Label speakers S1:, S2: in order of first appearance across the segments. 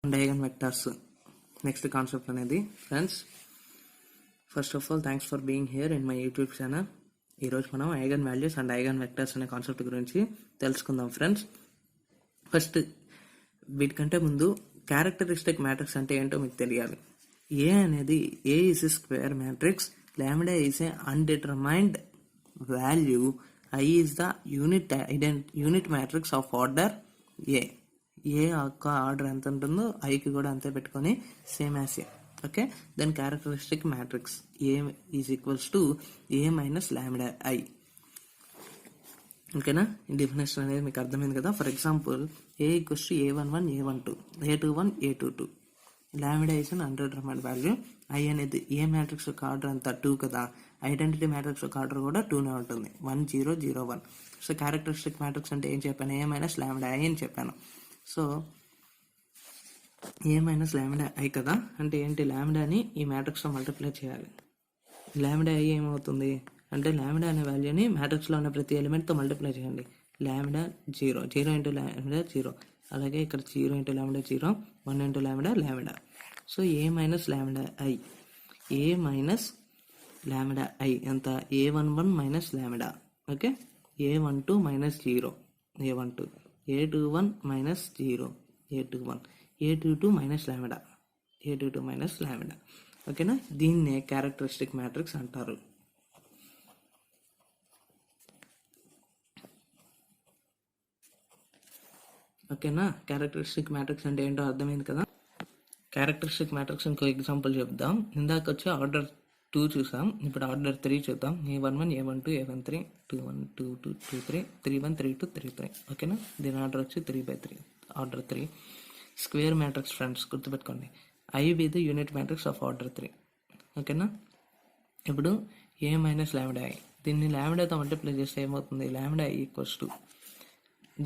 S1: And eigenvectors next concept అనేది friends. First of all thanks for being here in my YouTube channel. ఈరోజు మనం eigenvalues and eigenvectors అనే concept గురించి తెలుసుకుందాం friends. First వీటికంటే ముందు characteristic matrix అంటే ఏంటో మీకు తెలియాలి. ఏ అనేది A is a square matrix, lambda is a undetermined value, I is the unit matrix of order A. A యొక్క ఆర్డర్ ఎంత ఉంటుందో ఐకి కూడా అంతే పెట్టుకొని same as A. Okay, then characteristic matrix A is equals to A minus lambda I. ఓకేనా, definition అనేది మీకు అర్థమైంది కదా. For example A equals to A11 A12 A21 A22. Lambda is an undetermined value. I అనేది A matrix యొక్క order అంతా 2 కదా, identity matrix యొక్క ఆర్డర్ కూడా 2నే ఉంటుంది, 1 0 0 1. సో క్యారెక్టరిస్టిక్ మ్యాట్రిక్స్ అంటే ఏం చెప్పాను, ఏ మైనస్ లాంబ్డా ఐ అని చెప్పాను. So A minus lambda I కదా, అంటే ఏంటి, లాంబ్డాని ఈ మ్యాట్రిక్స్లో మల్టిప్లై చేయాలి. లాంబ్డా ఐ ఏమవుతుంది అంటే లాంబ్డా అనే వాల్యూని మ్యాట్రిక్స్లో ఉన్న ప్రతి ఎలిమెంట్తో మల్టిప్లై చేయండి. లాంబ్డా 0 0 ఇంటూ లాంబ్డా 0, అలాగే ఇక్కడ 0 into lambda 0, 1 into lambda lambda. So A minus lambda I, A minus lambda I ఎంత, A11 minus lambda. Okay, A12 minus 0 A12, A21 minus 0 A21, A22 minus lambda A22 minus lambda. ఓకేనా, దీన్నే characteristic matrix అంటారు. ఓకేనా, characteristic matrix అంటే ఏంటో అర్థమైంది కదా. Characteristic matrix ఇంకో ఎగ్జాంపుల్ చెప్దాం. ఇందాక వచ్చి ఆర్డర్ 2 చూసాం, ఇప్పుడు ఆర్డర్ 3 చూద్దాం. A11 A12 A13 21 22 23 31 32 33. ఓకేనా, దీని ఆర్డర్ వచ్చి 3/3, ఆర్డర్ 3 స్క్వేర్ మ్యాట్రిక్స్ ఫ్రెండ్స్, గుర్తుపెట్టుకోండి. I be the unit matrix of order 3. ఓకేనా, ఇప్పుడు ఏ మైనస్ లాంబ్డా ఐ, దీన్ని లాంబ్డాతో మల్టిప్లై చేస్తే ఏమవుతుంది, lambda I equals to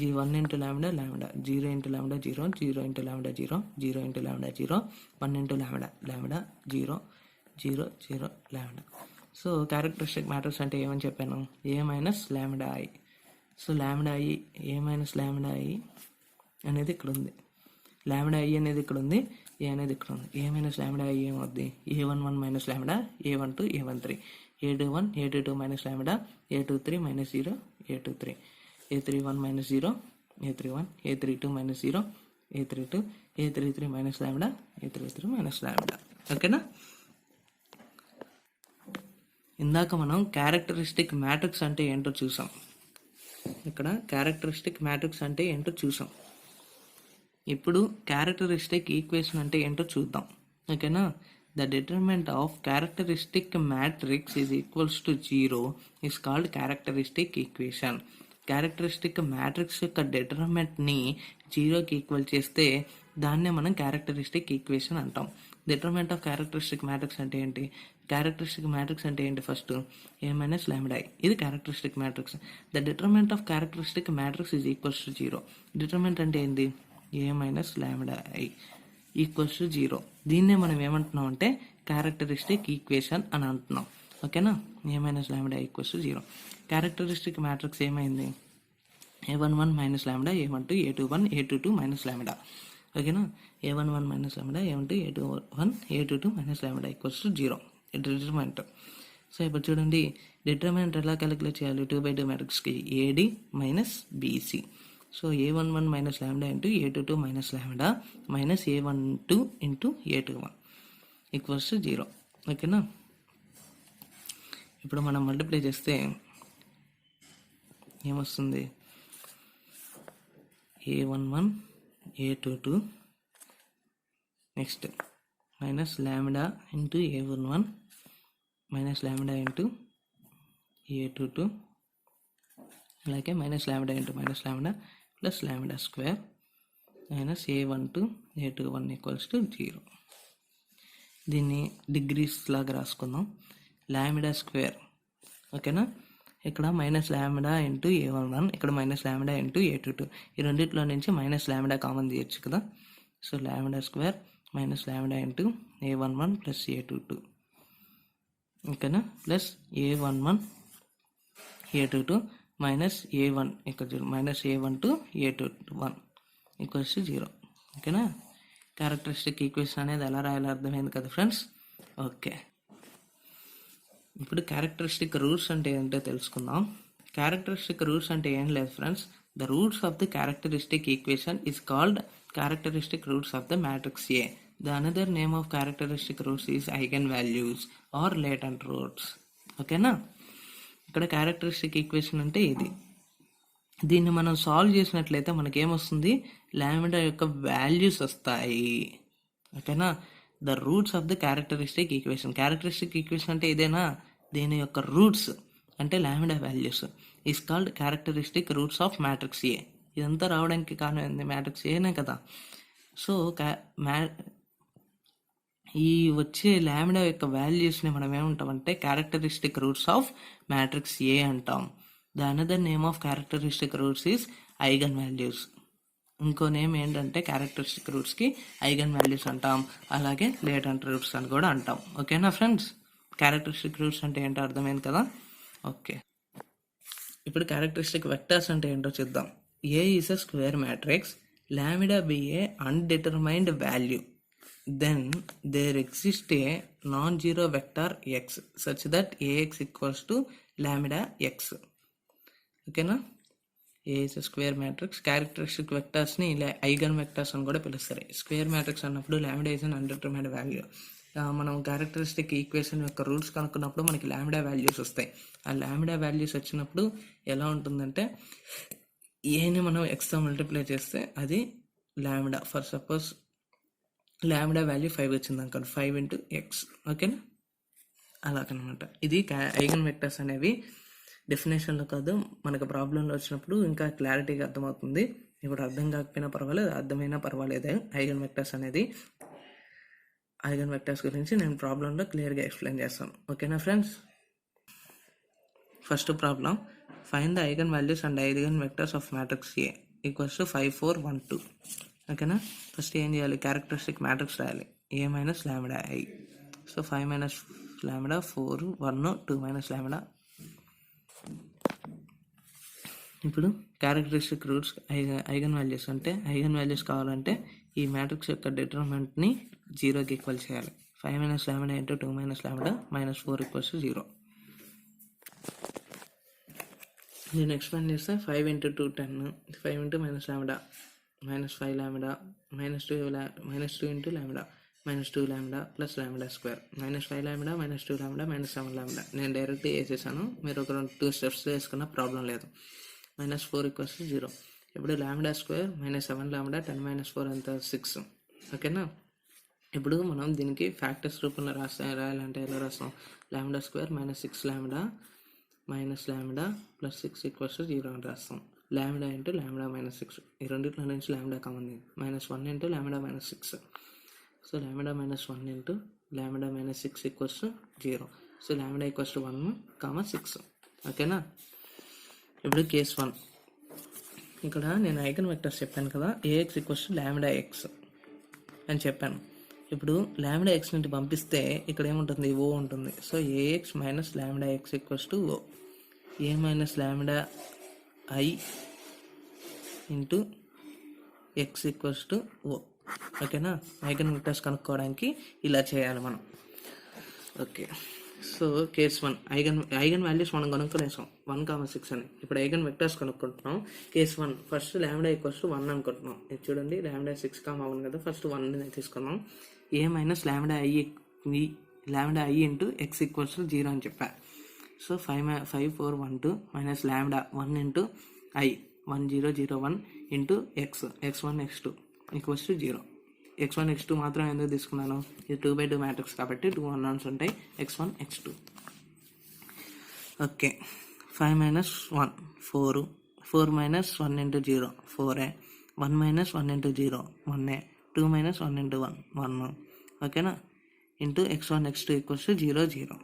S1: 1 into lambda lambda, 0 into lambda 0 0 into lambda 0 0 into lambda 0 1 into lambda lambda 0 0 0 lambda. So characteristic matrix అంటే ఏమని చెప్పాను, A minus lambda I. So lambda I, A minus lambda I అనేది ఇక్కడ ఉంది, lambda I అనేది ఇక్కడ ఉంది, ఏ అనేది ఇక్కడ ఉంది. ఏ మైనస్ లాంబ్డా ఐ ఏమవుద్ది, A11 minus lambda A12 A13, A21 A22 minus lambda A23 minus 0 A23, A31 minus 0 A31, A32 minus 0 A32, A33 minus lambda A33 minus lambda. ఓకేనా, ఇందాక మనం క్యారెక్టరిస్టిక్ మ్యాట్రిక్స్ అంటే ఏంటో చూసాం. ఇక్కడ క్యారెక్టరిస్టిక్ మ్యాట్రిక్స్ అంటే ఏంటో చూసాం. ఇప్పుడు క్యారెక్టరిస్టిక్ ఈక్వేషన్ అంటే ఏంటో చూద్దాం. ఓకేనా, the determinant of characteristic matrix is equals to 0 is called characteristic equation. Characteristic matrix యొక్క డిటర్మినెంట్ని 0కి ఈక్వల్ చేస్తే దాన్నే మనం క్యారెక్టరిస్టిక్ ఈక్వేషన్ అంటాం. డిటర్మినెంట్ ఆఫ్ క్యారెక్టరిస్టిక్ మ్యాట్రిక్స్ అంటే ఏంటి, క్యారెక్టరిస్టిక్ మ్యాట్రిక్స్ అంటే ఏంటి, first A minus lambda I, ఇది characteristic matrix. The determinant of characteristic matrix is equals to 0. Determinant అంటే ఏంటి, A minus lambda I equals to 0. దీన్నే మనం ఏమంటున్నాం అంటే క్యారెక్టరిస్టిక్ ఈక్వేషన్ అని అంటున్నాం. ఓకేనా, A minus lambda equals to 0. Characteristic matrix ఏమైంది, A11 minus lambda A12 A21 A22 minus lambda. ఓకేనా, A11 minus lambda A12 A21 A22 minus lambda equals to 0 determinant. So ఇప్పుడు చూడండి, డిటర్మినెంట్ ఎలా క్యాలిక్యులేట్ చేయాలి, 2/2 మ్యాట్రిక్స్కి AD minus BC. So A11 minus lambda into A22 minus lambda minus A12 into A21 equals to 0. ఓకేనా, ఇప్పుడు మనం multiply చేస్తే ఏమొస్తుంది, A11 A22 next minus lambda into A11 minus lambda into A22, అలాగే minus lambda into minus lambda plus lambda square minus A12 A21 equals to 0. దీన్ని degrees లాగా రాసుకుందాం. Lambda square, ఓకేనా, ఇక్కడ మైనస్ లాంబ్డా ఇంటూ A11, ఇక్కడ minus lambda into A22, ఈ రెండిట్లో నుంచి minus lambda common తీయచ్చు కదా. So lambda square minus lambda into A11 plus A22, ఓకేనా, plus A11 A22 minus A1, ఇక్కడ minus A1 to A21 equals to 0. ఓకేనా, characteristic equation అనేది ఎలా రాయాలో అర్థమైంది కదా ఫ్రెండ్స్. ఓకే, ఇప్పుడు క్యారెక్టరిస్టిక్ రూట్స్ అంటే ఏంటో తెలుసుకుందాం. క్యారెక్టరిస్టిక్ రూట్స్ అంటే ఏం లేదు friends. The roots of the characteristic equation is called characteristic roots of the matrix A. The another name of characteristic roots is eigen values or latent roots. ఓకేనా, ఇక్కడ characteristic equation అంటే ఇది. దీన్ని మనం solve చేసినట్లయితే మనకేమొస్తుంది, లాంబ్డా యొక్క values వస్తాయి. ఓకేనా, the roots of the characteristic equation. Characteristic equation అంటే ఇదేనా, దీని యొక్క రూట్స్ అంటే lambda values is called characteristic roots of matrix ఏ. ఇదంతా రావడానికి కారణం ఏంది, మ్యాట్రిక్స్ ఏనే కదా. సో ఈ వచ్చే లాంబ్డా యొక్క వాల్యూస్ని మనం ఏమంటామంటే characteristic roots of matrix A అంటాం. The another name of characteristic roots is eigen values. ఇంకో నేమ్ ఏంటంటే క్యారెక్టరిస్టిక్ రూట్స్కి ఐగన్ వాల్యూస్ అంటాం, అలాగే లేటెంట్ రూట్స్ అని కూడా అంటాం. ఓకేనా ఫ్రెండ్స్, క్యారెక్టరిస్టిక్ రూట్స్ అంటే ఏంటో అర్థమైంది కదా. ఓకే, ఇప్పుడు క్యారెక్టరిస్టిక్ వెక్టర్స్ అంటే ఏంటో చూద్దాం. A is a square matrix, lambda be a undetermined value, then there exists a non-zero vector x such that ax equals to lambda x. ఓకేనా, A is square matrix. Characteristic వెక్టర్స్ని ఇలా eigenvectors అని కూడా పిలుస్తారు. Square matrix అన్నప్పుడు lambda is an undetermined value. మనం characteristic equation యొక్క roots కనుక్కున్నప్పుడు మనకి లాంబ్డా వాల్యూస్ వస్తాయి. ఆ లాంబ్డా వాల్యూస్ వచ్చినప్పుడు ఎలా ఉంటుందంటే, ఏని మనం ఎక్స్తో మల్టిప్లై చేస్తే అది lambda. For suppose lambda value 5 వచ్చింది అనుకోండి, 5 ఇంటూ ఎక్స్. ఓకేనా, అలాగనమాట. ఇది ఐగన్ వెక్టర్స్ అనేవి డెఫినేషన్లో కాదు, మనకు ప్రాబ్లంలో వచ్చినప్పుడు ఇంకా క్లారిటీగా అర్థమవుతుంది. ఇప్పుడు అర్థం కాకపోయినా పర్వాలేదు, అర్థమైనా పర్వాలేదు. ఐగన్ వెక్టర్స్ అనేది, ఐగన్ వెక్టర్స్ గురించి నేను ప్రాబ్లంలో క్లియర్గా ఎక్స్ప్లెయిన్ చేస్తాను. ఓకేనా friends, first problem, find the eigen values and eigen vectors of matrix A equals to 5 4 1 2. ఓకేనా, ఫస్ట్ ఏం చేయాలి, క్యారెక్టరిస్టిక్ మ్యాట్రిక్స్ రాయాలి, A minus lambda I. So 5 minus lambda 4 1 2 minus lambda. ఇప్పుడు క్యారెక్టరిస్టిక్ రూట్స్ ఐగన్ వాల్యూస్ అంటే, eigenvalues కావాలంటే ఈ matrix యొక్క డిటర్మినెంట్ని 0కి ఈక్వల్ చేయాలి. 5 minus lambda into 2 minus lambda minus 4 equals 0. నేను ఎక్స్ప్లెయిన్ చేస్తే 5 into 2 10, 5 into minus lambda minus 5 lambda minus 2 into lambda minus 2 lambda plus lambda square minus 5 lambda minus 2 lambda minus 7 lambda. నేను direct వేసేసాను, మీరు ఒక 2 స్టెప్స్ వేసుకున్న problem లేదు. Minus 4 equals 0. ఇప్పుడు lambda square minus 7 lambda 10 minus 4 ఎంత 6. ఓకేనా, ఇప్పుడు మనం దీనికి ఫ్యాక్టర్స్ రూపంలో రాయాలంటే ఎలా రాస్తాం, lambda square minus 6 lambda minus lambda plus 6 equals 0 అని రాస్తాం. లాంబ్డా ఇంటూ లాంబ్డా మైనస్ 6, ఈ రెండింటిలో నుంచి lambda common, minus 1 into lambda minus 6. So lambda minus 1 into lambda minus 6 equals 0. So lambda equals 1, 6. ఓకేనా, ఇప్పుడు కేస్ 1, ఇక్కడ నేను ఐగన్ వెక్టర్స్ చెప్పాను కదా, ఏఎక్స్ ఈక్వల్స్ లాంబ్డా ఎక్స్ అని చెప్పాను. ఇప్పుడు లాంబ్డా ఎక్స్ నుండి పంపిస్తే ఇక్కడ ఏముంటుంది, ఓ ఉంటుంది. So AX minus lambda X equals to O. A minus lambda I into X equals to O. ఓకేనా, ఐగన్ వెక్టర్స్ కనుక్కోవడానికి ఇలా చేయాలి మనం. Okay, so case 1, eigenvalues మనం కనుక్కునేసాం 1, 6 అని. ఇప్పుడు ఐగన్ వెక్టర్స్ కనుక్కుంటున్నాం. Case 1, first lambda equals to 1 అనుకుంటున్నాం. ఇది చూడండి, లాంబ్డా 6, 1 కదా, ఫస్ట్ 1 తీసుకున్నాం. A minus lambda I into X equals 0 అని చెప్పా. So 5 4 1 2 minus lambda 1 into I 1 0 0 1 into x x1 x2 equals 0. x1 x2 మాత్రం ఎందుకు తీసుకున్నాను, ఇది 2/2 మ్యాట్రిక్స్ కాబట్టి 2 అన్నోన్స్ ఉంటాయి, x1 x2. Okay, 5 minus 1 4, 4 minus 1 into 0 4, 1 minus 1 into 0 1, 2 minus 1 into 1 1. ఓకేనా, into x1 x2 equals 0 0.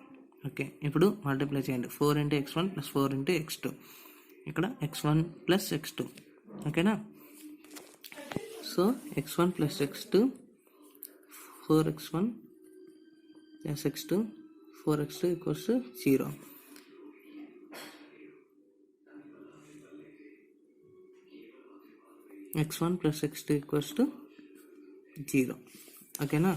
S1: Okay, ఇప్పుడు మల్టిప్లై చేయండి, 4 into x1 plus 4 into x2, ఇక్కడ x1 ప్లస్ x2. ఓకేనా, so x1 plus x2 4x1 plus x2 4x2 equals 0. x1 plus x2 equals to 0. ఓకేనా?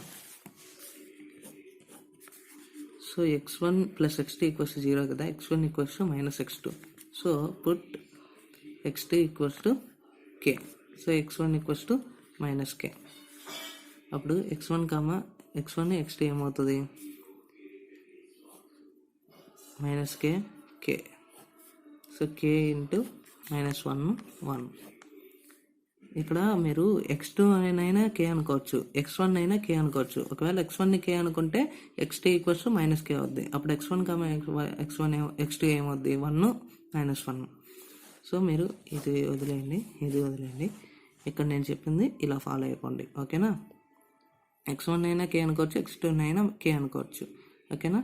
S1: So x1 plus x2 equals to 0 కదా, x1 equals to minus x2. So put x2 equals to k. So x1 equals to minus k. అప్పుడు x1, x2 ఏమవుతుంది? Minus k. So k into -1 1. ఇక్కడ మీరు x2 అయినా k అనుకోవచ్చు, x1 అయినా k అనుకోవచ్చు. ఒకవేళ x1ని k అనుకుంటే x2 ఈక్వల్స్ టు -k అవుద్ది. అప్పుడు x2 ఏమవుద్ది? 1 -1. సో మీరు ఇది వదిలేయండి. ఇక్కడ నేను చెప్పింది ఇలా ఫాలో అయిపోండి. ఓకేనా? x1 అయినా k అనుకోవచ్చు, x2 అయినా k అనుకోవచ్చు. ఓకేనా?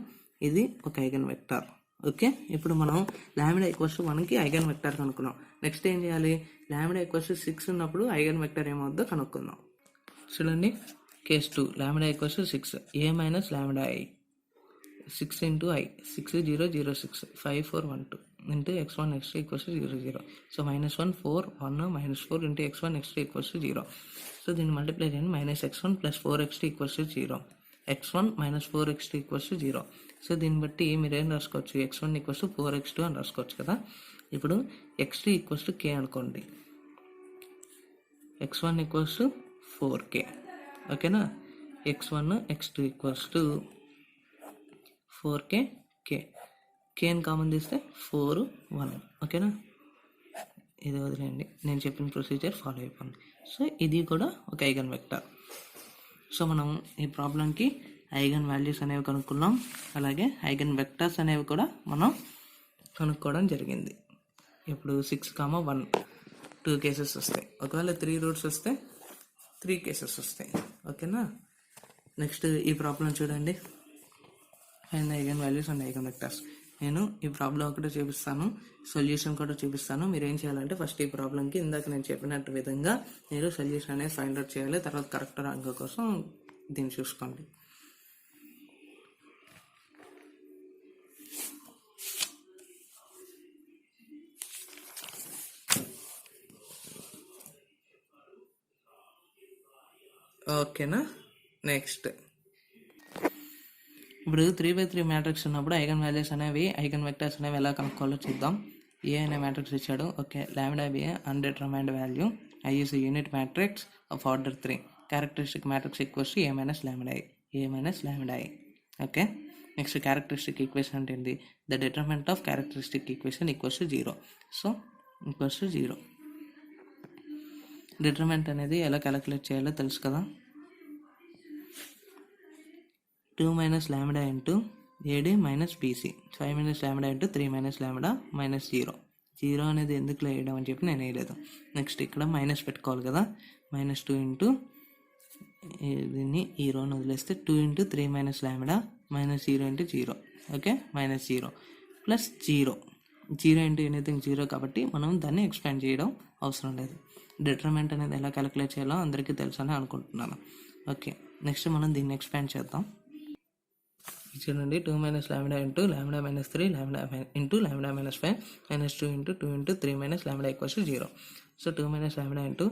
S1: ఇది ఒక ఐగన్ వెక్టర్. ఓకే, ఇప్పుడు మనం లాంబ్డా ఈక్వల్స్ టు 1కి ఐగన్ వెక్టర్ కనుక్కున్నాం. నెక్స్ట్ ఏం చేయాలి? లాంబ్డా ఈక్వల్స్ టు 6 ఉన్నప్పుడు ఐగన్ వెక్టర్ ఏమవుద్దో కనుక్కుందాం. చూడండి, case 2 lambda equals to 6 a minus lambda i 6 into i 6 0 0 6 5 4 1 2 into x1 x2 equals to 0 0. So -1 4 1 -4 into x1 x2 equals to 0. So దీన్ని multiply చేయండి. -x1 plus 4x2 equals to 0. x1 minus 4x2 equals to 0. So దీన్ని బట్టి మీరు ఏం రాసుకోవచ్చు? x1 equals to 4x2 అని రాసుకోవచ్చు కదా. ఇప్పుడు x2 ఈక్వల్స్ టు k అనుకోండి. x1 equals to 4k. ఓకేనా? x1 x2 equals to 4k kని common తీస్తే 4 1. ఓకేనా? ఇది వదిలేయండి, నేను చెప్పిన ప్రొసీజర్ ఫాలో అయిపోండి. సో ఇది కూడా ఒక ఐగన్ వెక్టర్. సో మనం ఈ ప్రాబ్లంకి ఐగన్ వాల్యూస్ అనేవి కనుక్కున్నాం, అలాగే ఐగన్ వెక్టర్స్ అనేవి కూడా మనం కనుక్కోవడం జరిగింది. ఇప్పుడు 6, 1 2 కేసెస్ వస్తాయి. ఒకవేళ 3 రూట్స్ వస్తే 3 కేసెస్ వస్తాయి. ఓకేనా? నెక్స్ట్ ఈ ప్రాబ్లం చూడండి, find eigen values and eigen vectors. నేను ఈ ప్రాబ్లం ఒకటి చూపిస్తాను, సొల్యూషన్ కూడా చూపిస్తాను. మీరు ఏం చేయాలంటే ఫస్ట్ ఈ ప్రాబ్లంకి ఇందాక నేను చెప్పినట్టు విధంగా మీరు సొల్యూషన్ అనేది ఫైండ్ అవుట్ చేయాలి. తర్వాత కరెక్ట్ ర్యాంక్ కోసం దీన్ని చూసుకోండి. ఓకేనా? నెక్స్ట్ ఇప్పుడు 3x3 మ్యాట్రిక్స్ ఉన్నప్పుడు ఐగన్ వాల్యూస్ అనేవి ఐగన్ వెక్టర్స్ అనేవి ఎలా కనుక్కోవాలో చూద్దాం. ఏ అనే మ్యాట్రిక్స్ ఇచ్చాడు. Okay, lambda be undetermined value, I is unit matrix of order 3. Characteristic matrix equals to a minus lambda i. Okay, next characteristic equation అంటే ఏంటి? The determinant of characteristic equation equals to 0. So equals to 0. Determinant అనేది ఎలా calculate చేయాలో తెలుసు కదా. 2 minus lambda into AD minus BC. 5 minus lambda into 3 minus lambda minus 0. 0 అనేది ఎందుకు వేయడం అని చెప్పి నేను వేయలేదు. నెక్స్ట్ ఇక్కడ మైనస్ పెట్టుకోవాలి కదా. -2 ఇంటూ దీన్ని ఈ రోని వదిలేస్తే 2 into 3 minus lambda minus 0 into 0. Okay, -0 plus 0 into anything 0 కాబట్టి మనం దాన్ని ఎక్స్పాండ్ చేయడం అవసరం లేదు. డిటర్మినెంట్ అనేది ఎలా క్యాలిక్యులేట్ చేయాలో అందరికీ తెలుసు అని అనుకుంటున్నాను. ఓకే, నెక్స్ట్ మనం దీన్ని ఎక్స్పాండ్ చేద్దాం. చూడండి, 2 minus lambda into lambda minus 3 lambda into lambda minus 5 minus 2 into 3 minus lambda equals to 0. So 2 minus lambda into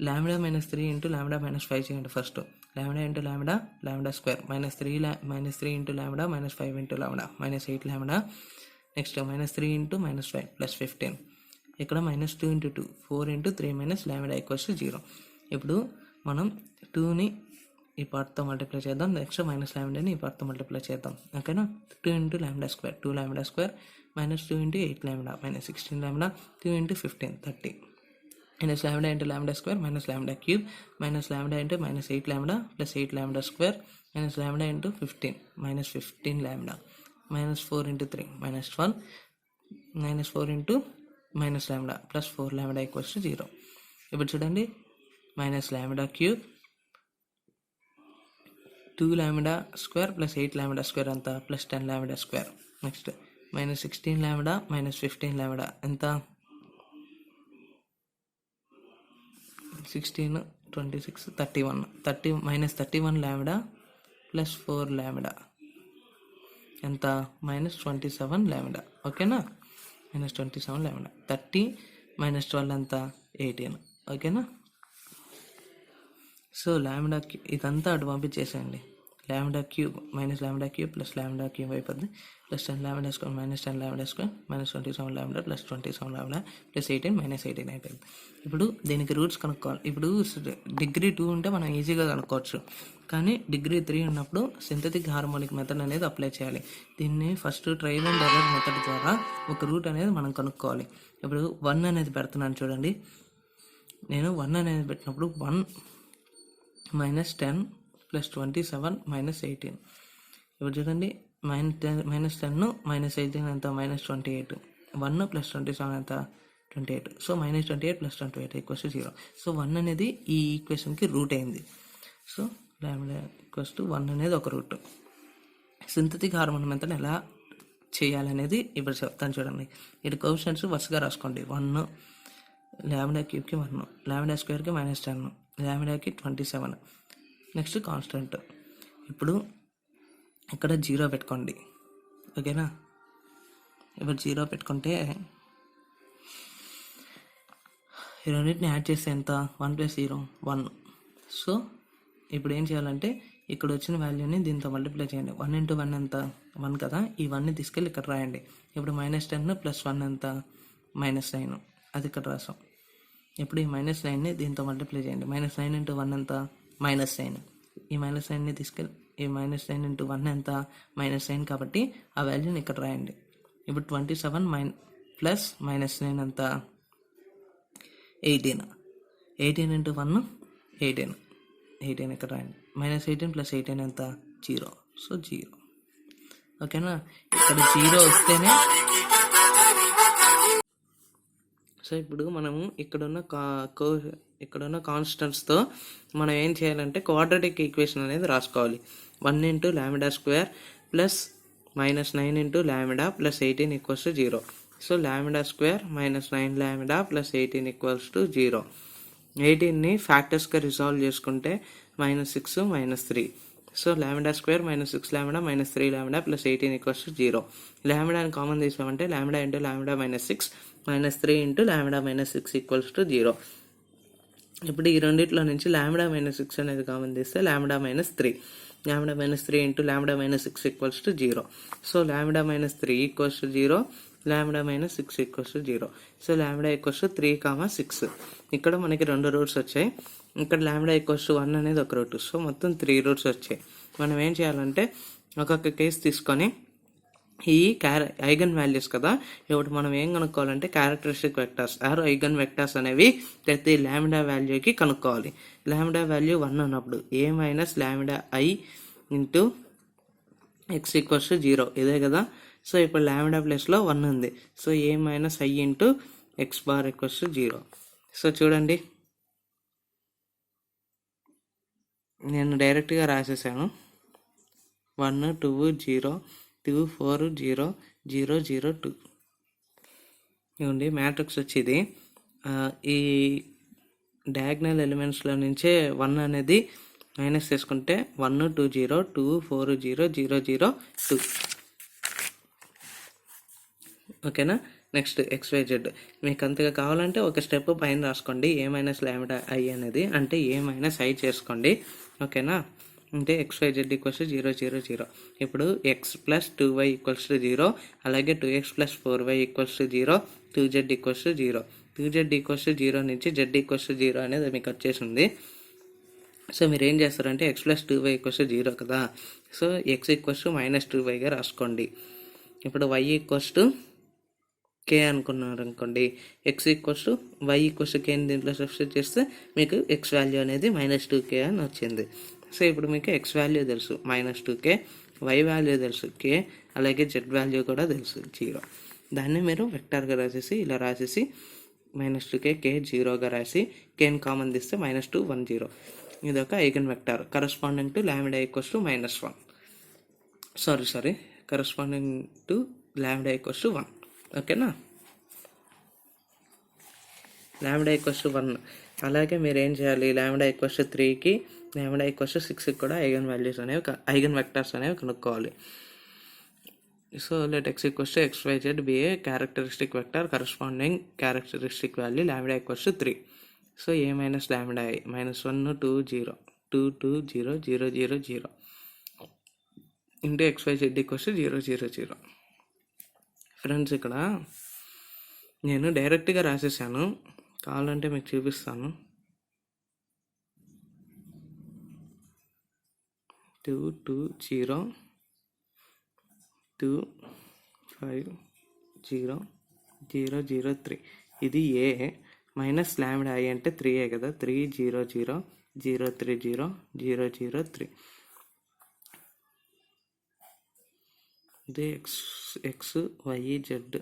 S1: lambda minus 3 into lambda minus 5 చేయండి. First lambda into lambda square minus 3 into lambda minus 5 into lambda minus 8 lambda. Next -3 into -5 plus 15. ఇక్కడ -2 into 2 4 into 3 minus lambda equals to 0. ఇప్పుడు మనం 2ని ఈ పార్ట్తో multiply చేద్దాం. Next minus లాంబ్డాని ఈ పార్ట్తో multiply చేద్దాం. ఓకేనా? 2 into lambda square 2 lambda square -2 into 8 lambda -16 lambda 2 into 15 30 minus lambda into lambda square minus lambda cube minus lambda into -8 lambda plus 8 lambda square minus lambda into 15 -15 lambda -4 into 3 -12 -4 into minus lambda plus 4 lambda equals to 0. ఇప్పుడు చూడండి, minus lambda cube 2 lambda square plus 8 lambda square అంత plus 10 lambda square. Next -16 lambda -15 lambda ఎంత? 16 26 31 -31 lambda plus 4 lambda ఎంత? -27 lambda. ఓకేనా? -27 lambda 30 -12 ఎంత? 18. ఓకేనా? So lambda cube ఇదంతా అటు పంపించేసేయండి. Lambda cube minus lambda cube plus lambda cube అయిపోద్ది, plus 10 lambda square minus 10 lambda square minus 27 lambda plus 27 lambda plus 18 minus 18 అయిపోయింది. ఇప్పుడు దీనికి రూట్స్ కనుక్కోవాలి. ఇప్పుడు డిగ్రీ 2 ఉంటే మనం ఈజీగా కనుక్కోవచ్చు, కానీ డిగ్రీ 3 ఉన్నప్పుడు సింథటిక్ హార్మోనిక్ మెథడ్ అనేది అప్లై చేయాలి. దీన్ని first trial and error method ద్వారా ఒక రూట్ అనేది మనం కనుక్కోవాలి. ఇప్పుడు 1 అనేది పెడుతున్నాను చూడండి. నేను 1 అనేది పెట్టినప్పుడు 1 మైనస్ 10 ప్లస్ 27 మైనస్ 18. ఇప్పుడు చూడండి, మైనస్ 10 మైనస్ 18 ఎంత, మైనస్ 28. 1 ప్లస్ 27 ఎంత, 28. So minus 28 plus 28 equals to 0. So 1 అనేది ఈ ఈక్వేషన్కి రూట్ అయింది. సో లాంబ్డా ఈక్వల్స్ టు 1 అనేది ఒక రూట్. సింథటిక్ హార్మోన్ మెథడ్ ఎలా చేయాలనేది ఇప్పుడు చెప్తాను చూడండి. ఇటు కోఎఫిషియంట్స్ వరుసగా రాసుకోండి. 1 లాంబ్డా క్యూబ్కి 1, లాంబ్డా స్క్వేర్కి మైనస్ 10, లాంబ్డాకి 27, నెక్స్ట్ కాన్స్టెంట్. ఇప్పుడు ఇక్కడ 0 పెట్టుకోండి, ఓకేనా. ఇప్పుడు 0 పెట్టుకుంటే ఈ రెండింటిని యాడ్ చేస్తే ఎంత, 1 ప్లస్ 0 1. సో ఇప్పుడు ఏం చేయాలంటే ఇక్కడ వచ్చిన వాల్యూని దీంతో మల్టిప్లై చేయండి. 1 ఇంటూ 1 ఎంత, 1 కదా. ఈ 1ని తీసుకెళ్ళి ఇక్కడ రాయండి. ఇప్పుడు మైనస్ 10 ప్లస్ 1 ఎంత, మైనస్ 9, అది ఇక్కడ రాసాం. ఇప్పుడు ఈ మైనస్ 9ని దీంతో మల్టిప్లై చేయండి. మైనస్ 9 ఇంటూ 1 ఎంత, మైనస్ 9. ఈ మైనస్ 9ని తీసుకెళ్ళి ఈ మైనస్ 9 ఇంటూ 1 ఎంత, మైనస్ 9, కాబట్టి ఆ వాల్యూని ఇక్కడ రాయండి. ఇప్పుడు 27 ప్లస్ మైనస్ 9 ఎంత, 18. 18 ఇంటూ 1 18, 18 ఇక్కడ రాయండి. మైనస్ 18 ప్లస్ 18 ఎంత, 0. సో 0, ఓకేనా. ఇక్కడ 0 వస్తేనే. సో ఇప్పుడు మనము ఇక్కడున్న కాన్స్టెంట్స్తో మనం ఏం చేయాలంటే క్వాడ్రాటిక్ ఈక్వేషన్ అనేది రాసుకోవాలి. 1 into lambda square plus minus 9 into lambda plus 18 equals to 0. So lambda square minus 9 lambda plus 18 equals to 0. 18ని ఫ్యాక్టర్స్గా రిజాల్వ్ చేసుకుంటే minus 6 minus 3. So lambda square minus 6 lambda minus 3 lambda plus 18 equals to 0. లాంబ్డాని common తీసామంటే lambda into lambda minus 6 minus 3 into lambda minus 6 equals to 0. ఇప్పుడు ఈ రెండిట్లో నుంచి lambda minus 6 అనేది కామన్ తీస్తే lambda minus 3. Lambda minus 3 into lambda minus 6 equals to 0. So lambda minus 3 equals to 0, lambda minus 6 equals to 0. So lambda equals to 3, 6. ఇక్కడ మనకి 2 roots వచ్చాయి. ఇక్కడ లాంబ్డా ఈక్వల్స్ టు 1 అనేది ఒక రూట్. సో మొత్తం 3 roots వచ్చాయి. మనం ఏం చేయాలంటే ఒక్కొక్క కేసు తీసుకొని ఈ ఐగన్ వాల్యూస్ కదా, ఇప్పుడు మనం ఏం కనుక్కోవాలంటే characteristic vectors or eigen vectors అనేవి ప్రతి లాంబ్డా వాల్యూకి కనుక్కోవాలి. లాంబ్డా వాల్యూ 1 అన్నప్పుడు A minus lambda I into X equals to 0, ఇదే కదా. సో ఇప్పుడు లాంబ్డా ప్లస్లో 1 ఉంది. So A minus I into x bar equals to 0. So చూడండి, నేను డైరెక్ట్గా రాసేసాను. 1 2 0 2 4 0 0 0 2. ఇవ్వండి మ్యాట్రిక్స్ వచ్చేది. ఈ డయాగ్నల్ ఎలిమెంట్స్లో నుంచే 1 అనేది మైనస్ చేసుకుంటే 1 2 0 2 4 0 0 0 2. ఓకేనా. Next XYZ. మీకు అంతగా కావాలంటే ఒక స్టెప్ పైన రాసుకోండి. ఏ మైనస్ లాంబ్డా ఐ అనేది అంటే ఏ మైనస్ ఐ చేసుకోండి, ఓకేనా. అంటే XYZ ఈక్వల్స్ 0 0 0. ఇప్పుడు x plus 2y equals to 0, అలాగే 2x plus 4y equals to 0, 2z equals to 0. 2z equals to 0 నుంచి z ఈక్వల్స్ టు 0 అనేది మీకు వచ్చేసింది. సో మీరు ఏం చేస్తారంటే x plus 2y equals to 0 కదా. So x equals to minus 2yగా రాసుకోండి. ఇప్పుడు y ఈక్వల్స్ టు k అనుకున్నారు అనుకోండి. x equals to y equals to k దీంట్లో సబ్స్టిట్యూట్ చేస్తే మీకు x వాల్యూ అనేది మైనస్ 2k అని వచ్చింది. సో ఇప్పుడు మీకు x వాల్యూ తెలుసు మైనస్ 2k, y వాల్యూ తెలుసు k, అలాగే z వాల్యూ కూడా తెలుసు 0. దాన్ని మీరు వెక్టార్గా రాసేసి ఇలా రాసేసి మైనస్ 2k k 0గా రాసి kని కామన్ తీస్తే మైనస్ 2 1 0. ఇది ఒక eigen vector corresponding to lambda equals to minus 1. Sorry corresponding to lambda equals to 1, ఓకేనా. Lambda equals to 1. అలాగే మీరు ఏం చేయాలి, లాంబ్డా ఈక్వల్స్ టు 3కి లాంబ్డా ఈక్వల్స్ టు 6కి కూడా ఐగన్ వాల్యూస్ అనేవి ఐగన్ వెక్టర్స్ అనేవి కనుక్కోవాలి. So let x equals to XYZ be a characteristic vector corresponding characteristic value lambda equals to 3. So A minus lambda I minus 1 2 0 2 2 0 0 0 0 into XYZ equals 0 0 0. Friends ఇక్కడ నేను డైరెక్ట్గా రాసేసాను, కావాలంటే మీకు చూపిస్తాను. 2 2 0 2 5 0 0 0 3. ఇది ఏ మైనస్ లాంబ్డా ఐ అంటే 3 కదా, 3 0 0 0 3 0 0 0 3. ఇది ఎక్స్ వై జెడ్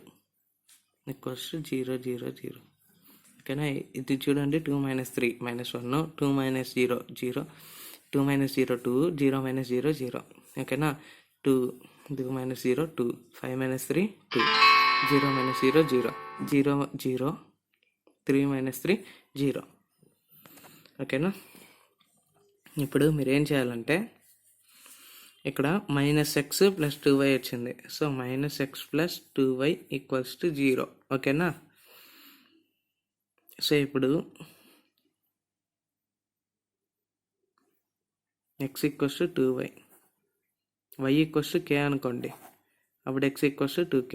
S1: ఈక్వల్స్ 0 0 0. ఓకేనా. ఇది చూడండి 2 - 3 -1 2 - 0 0 2 - 0 2 0 - 0 0. ఓకేనా. 2 2 - 0 2 5 - 3 2 0 - 0 0 0 0 3 - 3 0. ఓకేనా. ఇప్పుడు మీరు ఏం చేయాలంటే ఇక్కడ -x + 2y వచ్చింది. So -x + 2y equals to 0. ఓకేనా. సో ఇప్పుడు x equals to 2y, y equals to k అనుకోండి, అప్పుడు x equals to 2k.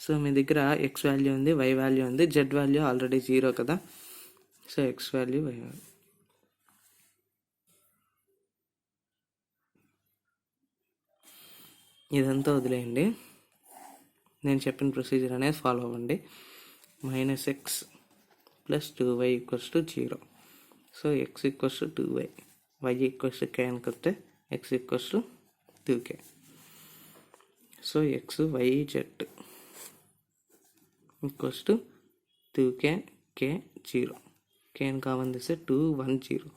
S1: So మీ దగ్గర x వాల్యూ ఉంది, y వాల్యూ ఉంది, z వాల్యూ ఆల్రెడీ 0 కదా. So x value, y value. ఇదంతా వదిలేయండి, నేను చెప్పిన ప్రొసీజర్ అనేది ఫాలో అవ్వండి. -x + 2y equals to 0. So x equals to 2y, y equals to k అనుకుంటే x equals to 2k. So x y z equals to 2k, k 0, k common తీస్తే 2 1 0.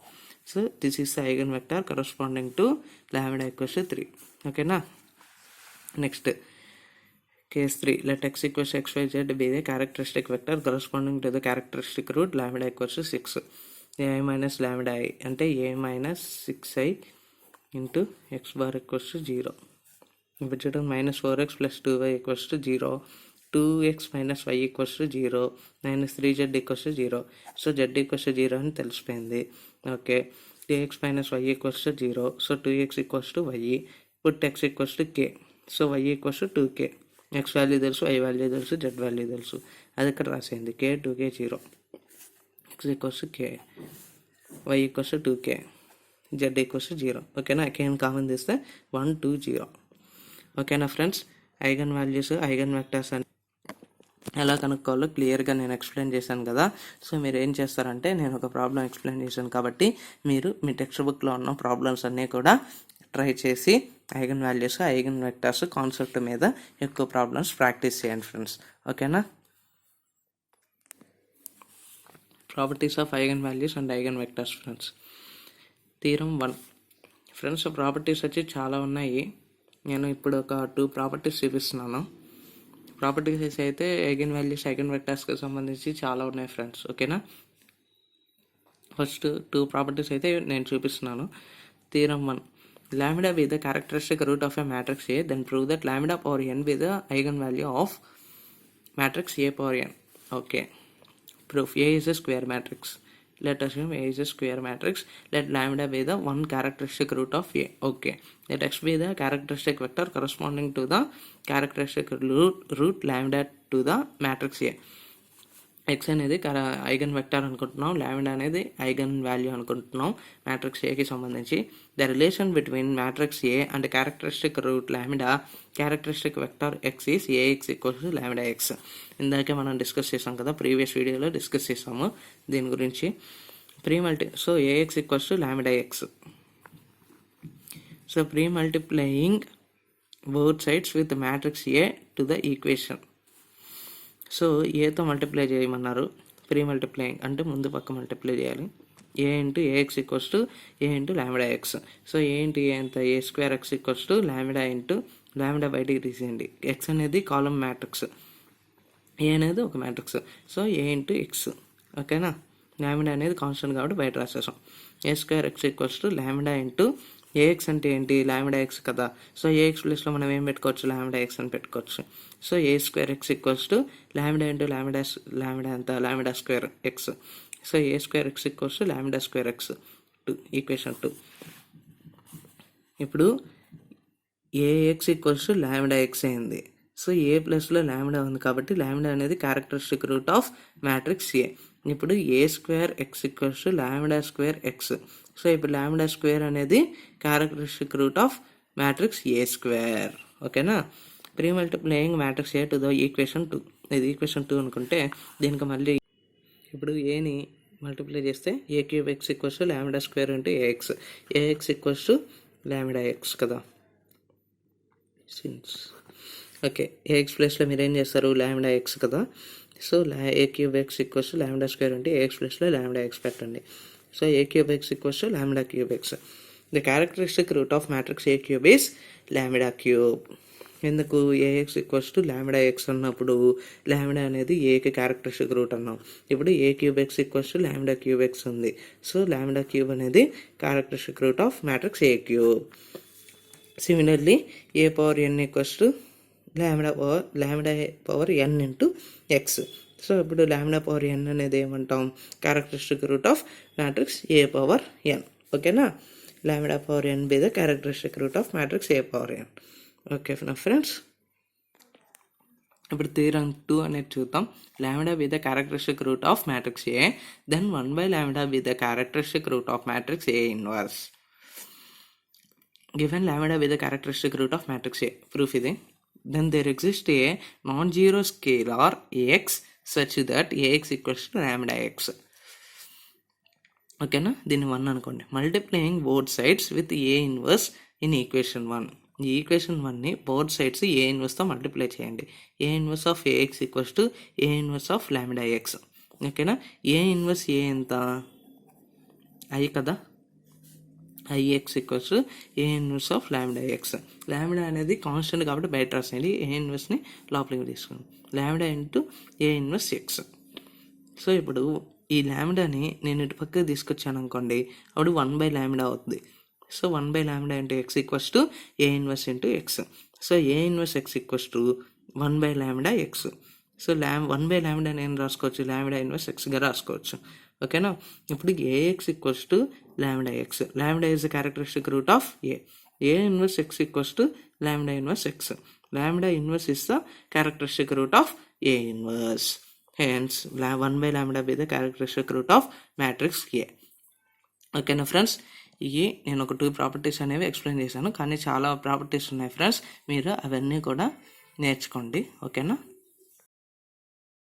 S1: So this is the eigen vector corresponding to lambda equals to 3. ఓకేనా. Next case 3, let x equals xyz be the characteristic vector corresponding to the characteristic root lambda equals to 6. a minus lambda I అంటే a minus 6i into x bar equals to 0. ఇప్పుడు చూడండి -4x + 2y equals to 0, 2x - y equals to 0, -3z equals to 0. So z equals to 0 అని తెలిసిపోయింది. Okay. 2x - y equals to 0, so 2x equals to y, put x equals to k, so y equals to 2k. x value తెలుసు, y value తెలుసు, z value తెలుసు, అది ఇక్కడ రాసేయండి. k 2k 0, x equals to k, y equals to 2k, z equals to 0. ఓకేనా. k common తీస్తే 1 2 0. ఓకేనా friends. Eigen values, eigen vectors అని ఎలా కనుక్కోవాలో క్లియర్గా నేను ఎక్స్ప్లెయిన్ చేశాను కదా. సో మీరు ఏం చేస్తారంటే, నేను ఒక ప్రాబ్లం ఎక్స్ప్లెయిన్ చేశాను కాబట్టి మీరు మీ టెక్స్ట్ బుక్లో ఉన్న ప్రాబ్లమ్స్ అన్నీ కూడా ట్రై చేసి eigen values, eigen vectors concept మీద ఎక్కువ ప్రాబ్లమ్స్ ప్రాక్టీస్ చేయండి ఫ్రెండ్స్. ఓకేనా. Properties of eigen values and eigen vectors friends. Theorem 1 friends. Properties వచ్చి చాలా ఉన్నాయి, నేను ఇప్పుడు ఒక 2 ప్రాపర్టీస్ చూపిస్తున్నాను. ప్రాపర్టీస్ అయితే ఐగన్ వాల్యూస్, ఐగన్ వెక్టర్స్కి సంబంధించి చాలా ఉన్నాయి ఫ్రెండ్స్. ఓకేనా. ఫస్ట్ 2 ప్రాపర్టీస్ అయితే నేను చూపిస్తున్నాను. Theorem 1, lambda be the characteristic root of a matrix A, then prove that lambda power n be the eigenvalue of matrix A power n. Okay. Proof. A is a square matrix. Let us assume A is a square matrix. Let lambda be the one characteristic root of A. Okay. Let x be the characteristic vector corresponding to the characteristic root lambda to the matrix A. X అనేది eigen vector అనుకుంటున్నాం, lambda అనేది eigen value అనుకుంటున్నాం matrix ఏకి సంబంధించి. The relation between matrix A and characteristic root lambda characteristic vector X is AX equals to lambda X. ఇందాకే మనం discuss చేసాం కదా, ప్రీవియస్ వీడియోలో డిస్కస్ చేసాము దీని గురించి. So A x equals to lambda x. So pre multiplying both sides with matrix A to the equation. So ఏతో multiply చేయమన్నారు, ప్రీ మల్టిప్లయింగ్ అంటే ముందు పక్క మల్టిప్లై చేయాలి. A into A x equals to A into lambda x. So A into A ఎంత, A square x equals to lambda into lambda బయటికి తీసేయండి. X అనేది కాలమ్ మ్యాట్రిక్స్, ఏ అనేది ఒక matrix. So A into x. ఓకేనా. Lambda అనేది constant కాబట్టి బయట రాసేసాం. A square x equals to lambda into A x అంటే ఏంటి, లాంబ్డా ఎక్స్ కదా. సో ఏఎక్స్ ప్లేస్లో మనం ఏం పెట్టుకోవచ్చు, లాంబ్డా ఎక్స్ అని పెట్టుకోవచ్చు. So A square x equals to lambda into lambda ఎంత, lambda square x. So A square x equals to lambda square x. Equation 2. ఇప్పుడు A x equals to lambda x అయింది. So A ప్లస్లో lambda ఉంది కాబట్టి lambda అనేది characteristic root of matrix A. ఇప్పుడు A square x equals to lambda square x. So ఇప్పుడు lambda square అనేది characteristic root of matrix A square. ఓకేనా? Pre multiplying matrix A to the equation 2. ఇది equation 2 అనుకుంటే దీనికి మళ్ళీ ఇప్పుడు ఏని మల్టిప్లై చేస్తే A cube x equals to lambda square into A x. A x equals to lambda x కదా. సిన్స్ ఓకే, ఏఎక్స్ ప్లస్లో మీరు ఏం చేస్తారు? లాంబ్డా ఎక్స్ కదా. So A cube x equals to lambda square అంటే ఏఎక్స్ ప్లస్లో లాంబ్డా ఎక్స్ పెట్టండి. So A cube x equals to lambda cube x. The characteristic root of matrix A cube is lambda cube. ఎందుకు? A x equals to lambda x అన్నప్పుడు lambda అనేది ఏకి characteristic root అన్నాం. ఇప్పుడు A cube x equals to lambda cube x ఉంది. So lambda cube అనేది characteristic root of matrix A cube. Similarly A power n equals to lambda power n into x. So ఇప్పుడు lambda power n అనేది ఏమంటాం? Characteristic root of matrix A power n. ఓకేనా? Lambda power n be the characteristic root of matrix A power n. Okay నా friends, ఇప్పుడు theorem 2 అనేది చూద్దాం. Lambda be the characteristic root of matrix A, then 1/లాంబ్డా be the characteristic root of matrix A inverse. Given lambda be the characteristic root of matrix A. Proof ఇది. Then there exists a non-zero scalar ax such that ax equals to lambda x. ఓకేనా? దీన్ని 1 అనుకోండి. Multiplying both sides with A inverse in equation 1. ఈ equation 1ని both sides A ఇన్వర్స్తో multiply చేయండి. A inverse of AX equals to A inverse of lambda X. ఓకేనా? A inverse A ఎంత? I కదా. IX equals A inverse of lambda X. Lambda అనేది constant కాబట్టి బయట రాసేయండి. ఏ ఇన్వర్స్ని లోపలికి తీసుకోండి. Lambda into A inverse X. So ఇప్పుడు ఈ లాంబ్డాని నేను ఇటు పక్కకి తీసుకొచ్చాను అనుకోండి, అప్పుడు 1/లాంబ్డా అవుతుంది. సో 1/లాంబ్డా into X equals to A inverse into x. So A inverse x equals to 1/లాంబ్డా ఎక్స్. సో 1/లాంబ్డా నేను రాసుకోవచ్చు, లాంబ్డా ఇన్వర్స్ ఎక్స్గా రాసుకోవచ్చు. ఓకేనా? ఇప్పుడు A x equals to lambda X. Lambda is the characteristic root of A. A inverse x equals to lambda inverse x. Lambda inverse is the characteristic root of A inverse. Hence 1/లాంబ్డా be the characteristic root of matrix ఏ. ఓకేనా friends? ఇవి నేను ఒక 2 properties అనేవి explain చేశాను, కానీ చాలా properties ఉన్నాయి ఫ్రెండ్స్. మీరు అవన్నీ కూడా నేర్చుకోండి. ఓకేనా?